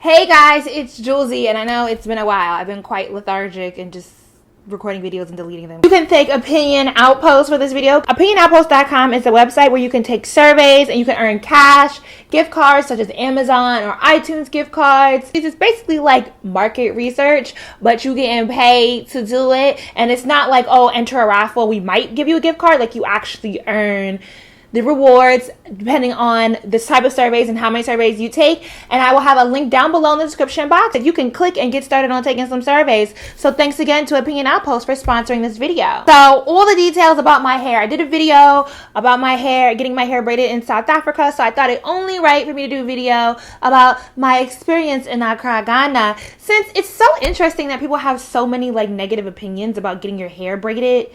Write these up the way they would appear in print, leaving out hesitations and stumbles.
Hey guys, it's Jouelzy, and I know it's been a while. I've been quite lethargic and just recording videos and deleting them. You can take Opinion Outpost for this video. OpinionOutpost.com is a website where you can take surveys and you can earn cash, gift cards such as Amazon or iTunes gift cards. It's basically like market research, but you getting paid to do it. And it's not like, oh, enter a raffle, we might give you a gift card. Like, you actually earn the rewards depending on the type of surveys and how many surveys you take. And I will have a link down below in the description box that you can click and get started on taking some surveys. So thanks again to Opinion Outpost for sponsoring this video. So all the details about my hair. I did a video about my hair, getting my hair braided in South Africa. So I thought it only right for me to do a video about my experience in Accra, Ghana. Since it's so interesting that people have so many like negative opinions about getting your hair braided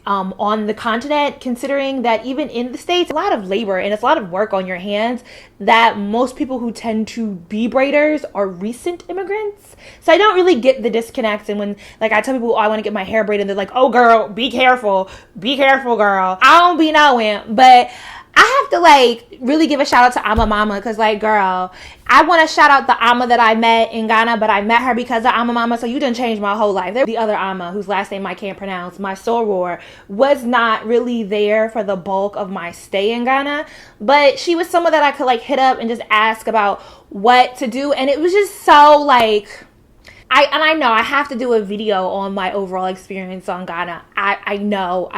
on the continent, considering that even in the States, a lot of labor and it's a lot of work on your hands, that most people who tend to be braiders are recent immigrants. So I don't really get the disconnect. And when like I tell people, oh, I want to get my hair braided, they're like, oh girl, be careful girl. I don't be knowing, but I have to like really give a shout out to Ama Mama, because like, girl, I want to shout out the Ama that I met in Ghana, but I met her because of Ama Mama, so you done changed my whole life. The other Ama, whose last name I can't pronounce, my soror, was not really there for the bulk of my stay in Ghana, but she was someone that I could like hit up and just ask about what to do, and it was just so like, I know I have to do a video on my overall experience on Ghana. I know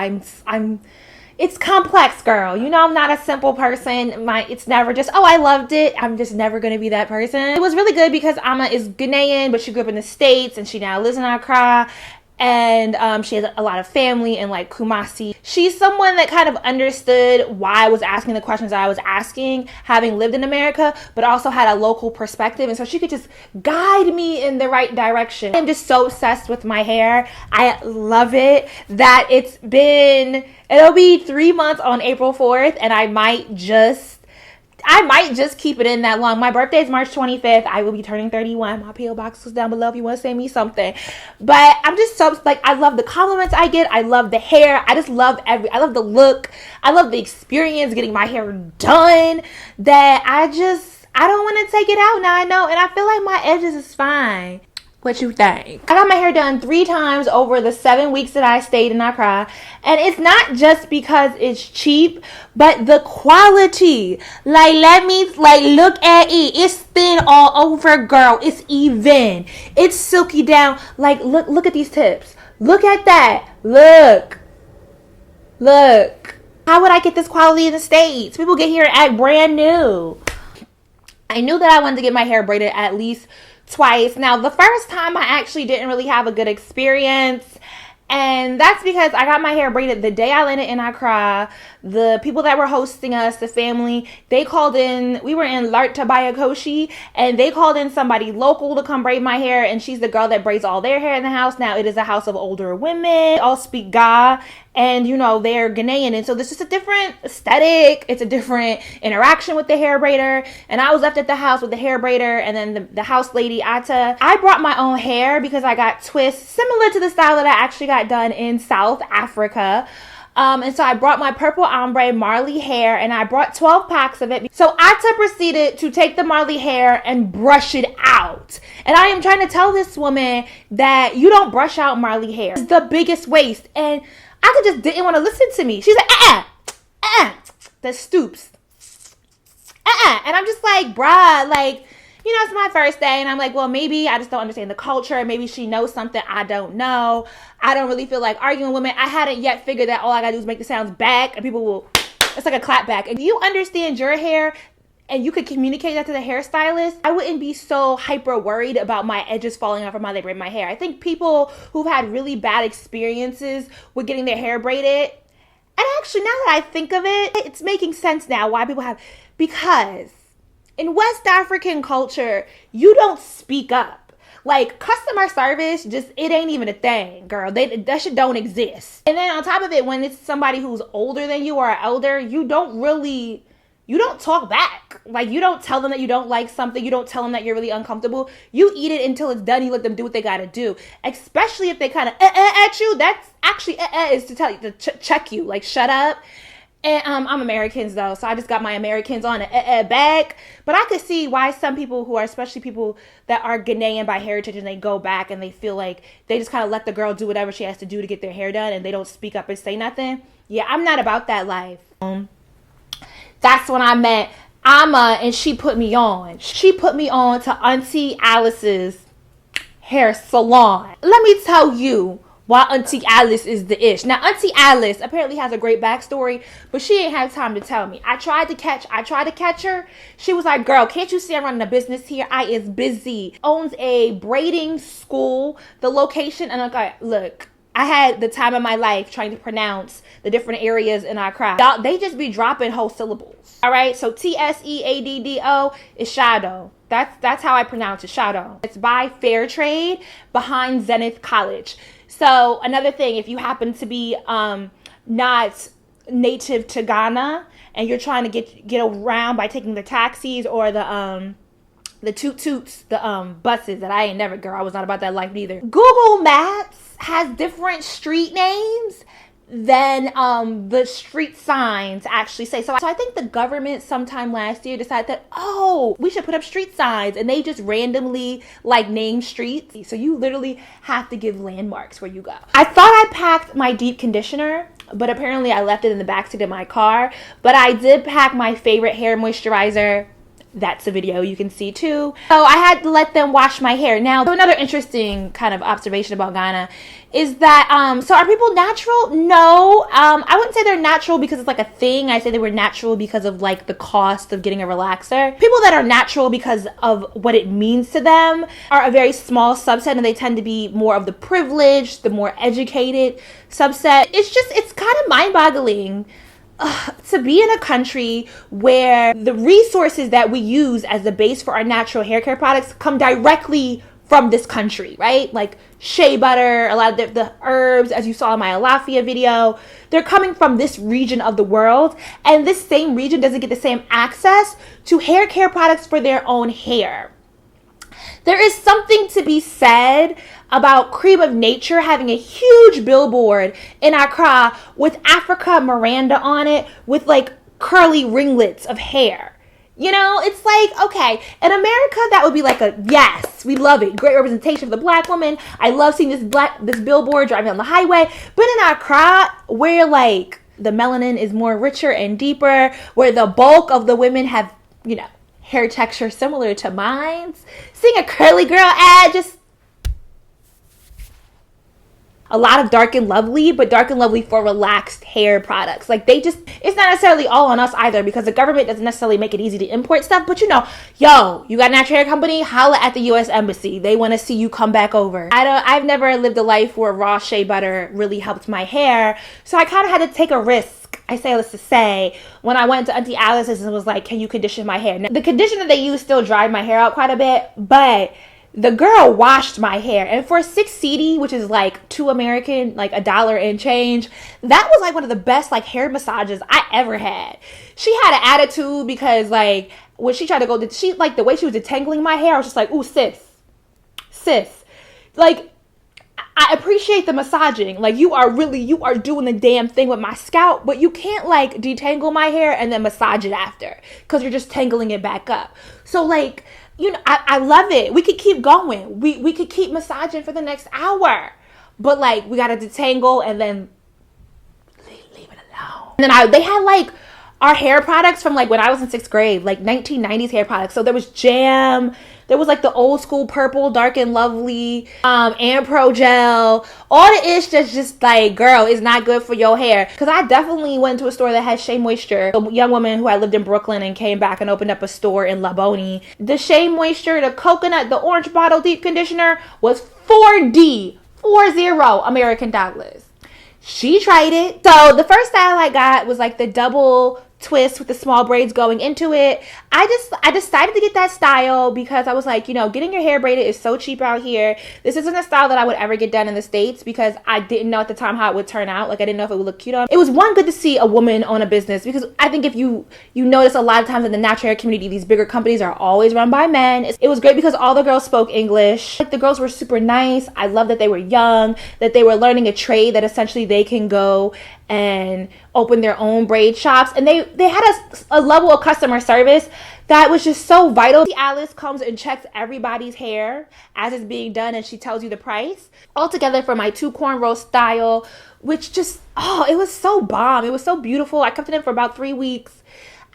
it's complex, girl. You know, I'm not a simple person. It's never just, oh, I loved it. I'm just never going to be that person. It was really good because Ama is Ghanaian, but she grew up in the States and she now lives in Accra. And she has a lot of family in like Kumasi. She's someone that kind of understood why I was asking the questions I was asking, having lived in America, but also had a local perspective. And so she could just guide me in the right direction. I'm just so obsessed with my hair. I love it. That it'll be 3 months on April 4th, and I might just keep it in that long. My birthday is March 25th. I will be turning 31. My P.O. box is down below if you want to send me something. But I'm just so, like, I love the compliments I get. I love the hair. I just love I love the look. I love the experience getting my hair done, that I don't want to take it out now. I know. And I feel like my edges is fine. What you think? I got my hair done 3 times over the 7 weeks that I stayed in Accra. And it's not just because it's cheap, but the quality. Like, look at it. It's thin all over, girl. It's even. It's silky down. Like, look at these tips. Look at that. Look. How would I get this quality in the States? People get here and act brand new. I knew that I wanted to get my hair braided at least twice. Now, the first time I actually didn't really have a good experience, and that's because I got my hair braided the day I landed in Accra. The people that were hosting us, the family, they called in. We were in Larta Bayakoshi, and they called in somebody local to come braid my hair, and she's the girl that braids all their hair in the house. Now, it is a house of older women. They all speak Ga, and you know, they're Ghanaian, and so this is a different aesthetic. It's a different interaction with the hair braider. And I was left at the house with the hair braider and then the house lady, Ata. I brought my own hair because I got twists similar to the style that I actually got done in South Africa. And so I brought my purple ombre Marley hair, and I brought 12 packs of it. So Ata proceeded to take the Marley hair and brush it out. And I am trying to tell this woman that you don't brush out Marley hair. It's the biggest waste. And Ata just didn't want to listen to me. She's like, that stoops. And I'm just like, bruh, like, you know, it's my first day, and I'm like, well, maybe I just don't understand the culture. Maybe she knows something I don't know. I don't really feel like arguing with women. I hadn't yet figured that all I gotta do is make the sounds back, and people will, it's like a clap back. If you understand your hair and you could communicate that to the hairstylist, I wouldn't be so hyper worried about my edges falling off from how they braid my hair. I think people who've had really bad experiences with getting their hair braided, and actually now that I think of it, it's making sense now why people have, because in West African culture, you don't speak up. Like, customer service, it ain't even a thing, girl. That shit don't exist. And then on top of it, when it's somebody who's older than you or elder, you don't talk back. Like, you don't tell them that you don't like something. You don't tell them that you're really uncomfortable. You eat it until it's done. You let them do what they gotta do. Especially if they kind of at you. That's actually is to tell you, to check you. Like, shut up. And I'm Americans though, so I just got my Americans on a back. But I could see why some people who are, especially people that are Ghanaian by heritage, and they go back and they feel like they just kind of let the girl do whatever she has to do to get their hair done, and they don't speak up and say nothing. Yeah, I'm not about that life. That's when I met Amma, and she put me on. She put me on to Auntie Alice's hair salon. Let me tell you why Auntie Alice is the ish. Now, Auntie Alice apparently has a great backstory, but she ain't have time to tell me. I tried to catch her. She was like, girl, can't you see I'm running a business here? I is busy. Owns a braiding school, the location. And I'm like, look, I had the time of my life trying to pronounce the different areas in Accra. Y'all, they just be dropping whole syllables. All right, so Tseaddo is shadow. That's how I pronounce it, shadow. It's by Fair Trade behind Zenith College. So another thing, if you happen to be not native to Ghana and you're trying to get around by taking the taxis or the toot-toots, the buses that I ain't never, girl, I was not about that life neither. Google Maps has different street names than the street signs actually say. So I think the government sometime last year decided that, oh, we should put up street signs, and they just randomly like name streets. So you literally have to give landmarks where you go. I thought I packed my deep conditioner, but apparently I left it in the backseat of my car. But I did pack my favorite hair moisturizer. That's a video you can see too. So I had to let them wash my hair. Now, another interesting kind of observation about Ghana is that, so are people natural? No, I wouldn't say they're natural because it's like a thing. I say they were natural because of like the cost of getting a relaxer. People that are natural because of what it means to them are a very small subset, and they tend to be more of the privileged, the more educated subset. It's kind of mind-boggling to be in a country where the resources that we use as the base for our natural hair care products come directly from this country, right? Like shea butter, a lot of the herbs, as you saw in my Alafia video, they're coming from this region of the world, and this same region doesn't get the same access to hair care products for their own hair. There is something to be said about Cream of Nature having a huge billboard in Accra with Africa Miranda on it with like curly ringlets of hair. You know, it's like, okay, in America, that would be like a, yes, we love it. Great representation of the black woman. I love seeing this billboard driving on the highway. But in Accra, where like the melanin is more richer and deeper, where the bulk of the women have, you know, hair texture similar to mine, seeing a curly girl ad, just a lot of Dark and Lovely, but Dark and Lovely for relaxed hair products. Like it's not necessarily all on us either, because the government doesn't necessarily make it easy to import stuff. But you know, yo, you got a natural hair company, holla at the U.S. Embassy. They want to see you come back over. I've never lived a life where raw shea butter really helped my hair, so I kind of had to take a risk. I say this to say, when I went to Auntie Alice's and was like, can you condition my hair? Now, the conditioner they use still dried my hair out quite a bit, but the girl washed my hair. And for $6 CD, which is like $2 American, like $1 and change, that was like one of the best like hair massages I ever had. She had an attitude because like when she tried to go, she like the way she was detangling my hair, I was just like, ooh, sis. Like, I appreciate the massaging. Like you are doing the damn thing with my scalp, but you can't like detangle my hair and then massage it after, because you're just tangling it back up. So like, you know, I love it. We could keep going. We could keep massaging for the next hour, but like we got to detangle and then leave it alone. And then they had like our hair products from like when I was in 6th grade, like 1990s hair products. So there was Jam, there was like the old school purple Dark and Lovely, and Pro Gel, all the ish that's just like, girl, it's not good for your hair. Because I definitely went to a store that had Shea Moisture. A young woman who I lived in Brooklyn and came back and opened up a store in La Bonnie. The Shea Moisture, the coconut, the orange bottle deep conditioner was 40 American dollars. She tried it. So the first style I got was like the double twist with the small braids going into it. I decided to get that style because I was like, you know, getting your hair braided is so cheap out here. This isn't a style that I would ever get done in the States because I didn't know at the time how it would turn out. Like I didn't know if it would look cute on. It was good to see a woman own a business, because I think if you notice a lot of times in the natural hair community, these bigger companies are always run by men. It was great because all the girls spoke English. Like the girls were super nice. I love that they were young, that they were learning a trade that essentially they can go and open their own braid shops. And they had a level of customer service that was just so vital. Alice comes and checks everybody's hair as it's being done, and she tells you the price. All together for my 2 cornrow style, which just, oh, it was so bomb. It was so beautiful. I kept it in for about 3 weeks.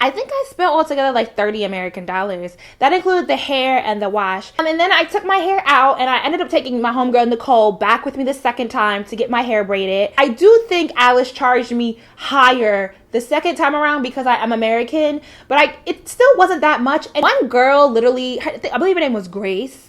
I think I spent altogether like $30 American. That included the hair and the wash. And then I took my hair out, and I ended up taking my homegirl Nicole back with me the second time to get my hair braided. I do think Alice charged me higher the second time around because I'm American, but it still wasn't that much. And one girl, literally, I believe her name was Grace.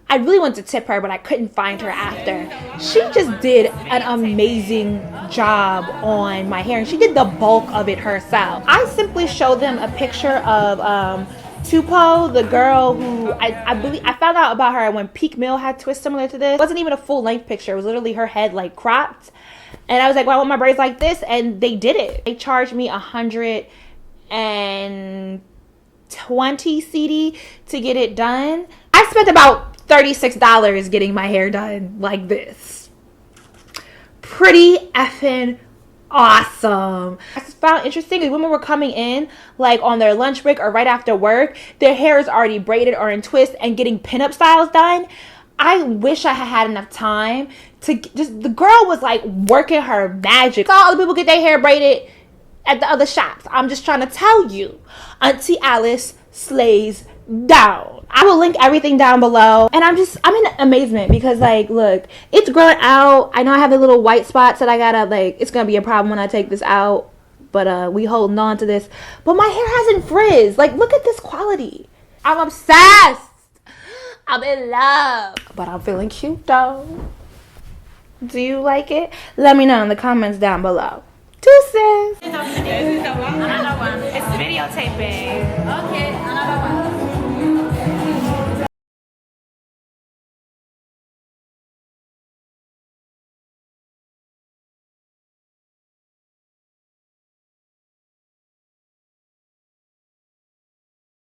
I really wanted to tip her, but I couldn't find her after. She just did an amazing job on my hair, and she did the bulk of it herself. I simply showed them a picture of Tupo, the girl who I believe I found out about her when Peak Mill had twists similar to this. It wasn't even a full length picture. It was literally her head like cropped. And I was like, well, I want my braids like this, and they did it. They charged me 120 CD to get it done. I spent about $36 getting my hair done like this. Pretty effing awesome. I found interesting is women were coming in like on their lunch break or right after work. Their hair is already braided or in twists and getting pinup styles done. I wish I had enough time to just, the girl was like working her magic. All the people get their hair braided at the other shops. I'm just trying to tell you, Auntie Alice slays down. I will link everything down below, and I'm in amazement because, like, look, it's growing out. I know I have the little white spots that I gotta, like, it's gonna be a problem when I take this out, but we holding on to this. But my hair hasn't frizzed. Like, look at this quality. I'm obsessed. I'm in love, but I'm feeling cute though. Do you like it? Let me know in the comments down below. Deuces. It's videotaping. Okay.